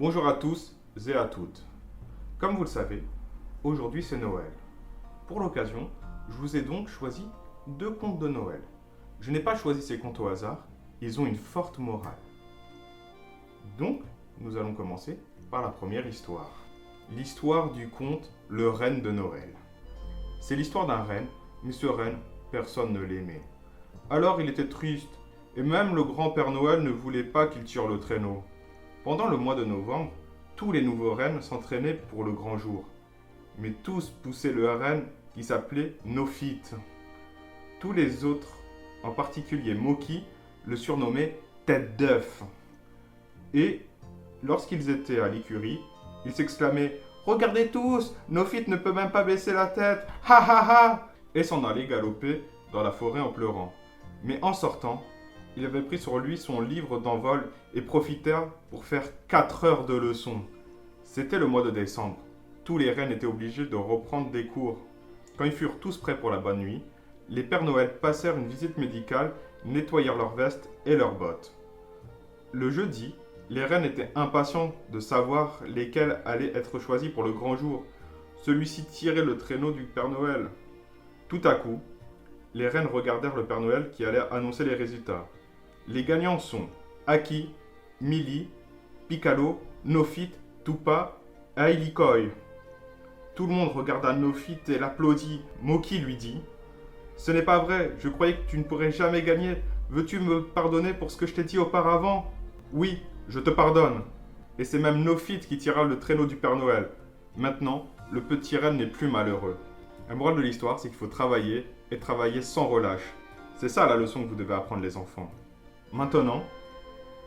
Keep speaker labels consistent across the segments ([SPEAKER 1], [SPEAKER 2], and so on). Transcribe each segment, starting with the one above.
[SPEAKER 1] Bonjour à tous et à toutes. Comme vous le savez, aujourd'hui c'est Noël. Pour l'occasion, je vous ai donc choisi 2 contes de Noël. Je n'ai pas choisi ces contes au hasard, ils ont une forte morale. Donc, nous allons commencer par la première histoire. L'histoire du conte Le Renne de Noël. C'est l'histoire d'un renne, mais ce renne, personne ne l'aimait. Alors il était triste, et même le grand Père Noël ne voulait pas qu'il tire le traîneau. Pendant le mois de novembre, tous les nouveaux rennes s'entraînaient pour le grand jour. Mais tous poussaient le renne qui s'appelait Nofite. Tous les autres, en particulier Moki, le surnommaient Tête d'œuf. Et lorsqu'ils étaient à l'écurie, ils s'exclamaient « Regardez tous, Nofite ne peut même pas baisser la tête, ha ha ha !» et s'en allaient galoper dans la forêt en pleurant. Mais en sortant, il avait pris sur lui son livre d'envol et profitèrent pour faire 4 heures de leçons. C'était le mois de décembre. Tous les rennes étaient obligés de reprendre des cours. Quand ils furent tous prêts pour la bonne nuit, les Pères Noël passèrent une visite médicale, nettoyèrent leurs vestes et leurs bottes. Le jeudi, les rennes étaient impatients de savoir lesquels allaient être choisis pour le grand jour. Celui-ci tirait le traîneau du Père Noël. Tout à coup, les rennes regardèrent le Père Noël qui allait annoncer les résultats. Les gagnants sont Aki, Mili, Piccalo, Nofite, Tupa et Ailikoi. Tout le monde regarda Nofite et l'applaudit. Moki lui dit « Ce n'est pas vrai, je croyais que tu ne pourrais jamais gagner. Veux-tu me pardonner pour ce que je t'ai dit auparavant ?»« Oui, je te pardonne. » Et c'est même Nofite qui tira le traîneau du Père Noël. Maintenant, le petit renne n'est plus malheureux. La morale de l'histoire, c'est qu'il faut travailler et travailler sans relâche. C'est ça la leçon que vous devez apprendre les enfants. Maintenant,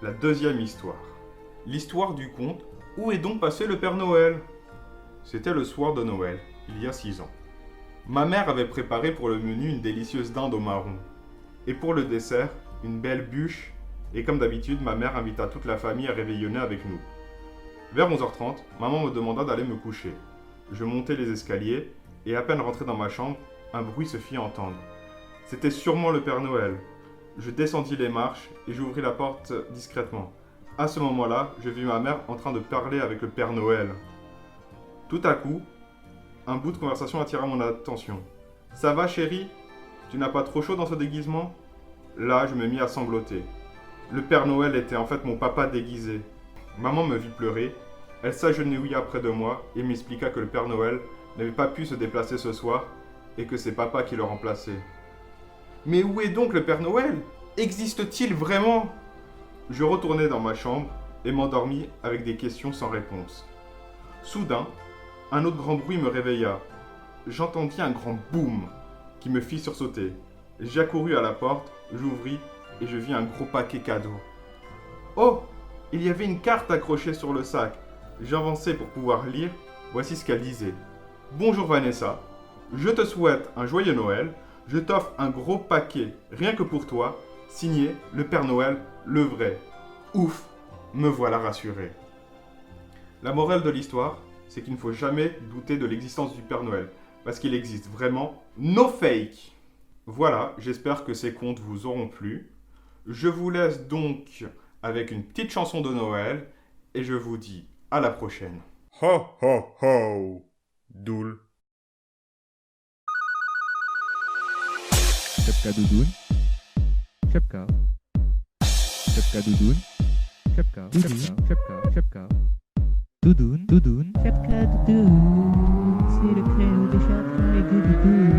[SPEAKER 1] la deuxième histoire. L'histoire du conte « Où est donc passé le Père Noël ?» C'était le soir de Noël, il y a 6 ans. Ma mère avait préparé pour le menu une délicieuse dinde au marron. Et pour le dessert, une belle bûche. Et comme d'habitude, ma mère invita toute la famille à réveillonner avec nous. Vers 11h30, maman me demanda d'aller me coucher. Je montai les escaliers et à peine rentré dans ma chambre, un bruit se fit entendre. C'était sûrement le Père Noël. Je descendis les marches et j'ouvris la porte discrètement. À ce moment-là, je vis ma mère en train de parler avec le Père Noël. Tout à coup, un bout de conversation attira mon attention. « Ça va, chérie? Tu n'as pas trop chaud dans ce déguisement ?» Là, je me mis à sangloter. Le Père Noël était en fait mon papa déguisé. Maman me vit pleurer. Elle s'agenouilla près de moi et m'expliqua que le Père Noël n'avait pas pu se déplacer ce soir et que c'est papa qui le remplaçait. « Mais où est donc le Père Noël? Existe-t-il vraiment ?» Je retournai dans ma chambre et m'endormis avec des questions sans réponse. Soudain, un autre grand bruit me réveilla. J'entendis un grand boum qui me fit sursauter. J'accourus à la porte, j'ouvris et je vis un gros paquet cadeau. Oh! Il y avait une carte accrochée sur le sac. J'avançai pour pouvoir lire. Voici ce qu'elle disait. « Bonjour Vanessa, je te souhaite un joyeux Noël. Je t'offre un gros paquet, rien que pour toi, signé le Père Noël, le vrai. Ouf, me voilà rassuré. » La morale de l'histoire, c'est qu'il ne faut jamais douter de l'existence du Père Noël, parce qu'il existe vraiment no fake. Voilà, j'espère que ces contes vous auront plu. Je vous laisse donc avec une petite chanson de Noël, et je vous dis à la prochaine. Ho ho ho, Doul.
[SPEAKER 2] Szepka Dudun, szepka, szepka Dudun, szepka, szepka, szepka, szepka, Dudun, Dudun,
[SPEAKER 3] Szepka Doudoun, c'est le créneau des chats et Doudoun.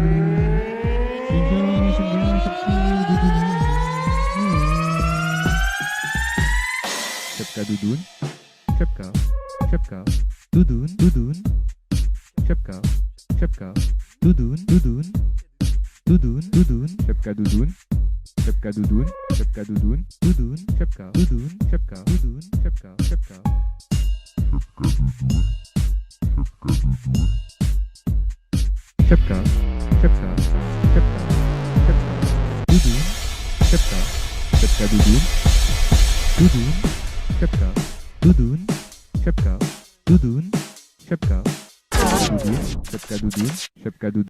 [SPEAKER 3] J'aime bien Szepka Doudoun.
[SPEAKER 2] szepka Dudun, szepka, szepka, Dudun, Dudun, szepka, szepka, Dudun, Dudun, Dudun, Dudun, szepka Dudun, szepka Dudun, szepka Dudun, Dudun, szepka, Dudun, szepka, Dudun, szepka, szepka. Szepka, szepka, szepka, szepka, Dudun, szepka, szepka Dudun, Dudun, szepka, Dudun, szepka, Dudun, szepka, Dudun, szepka Dudun, szepka Dudun.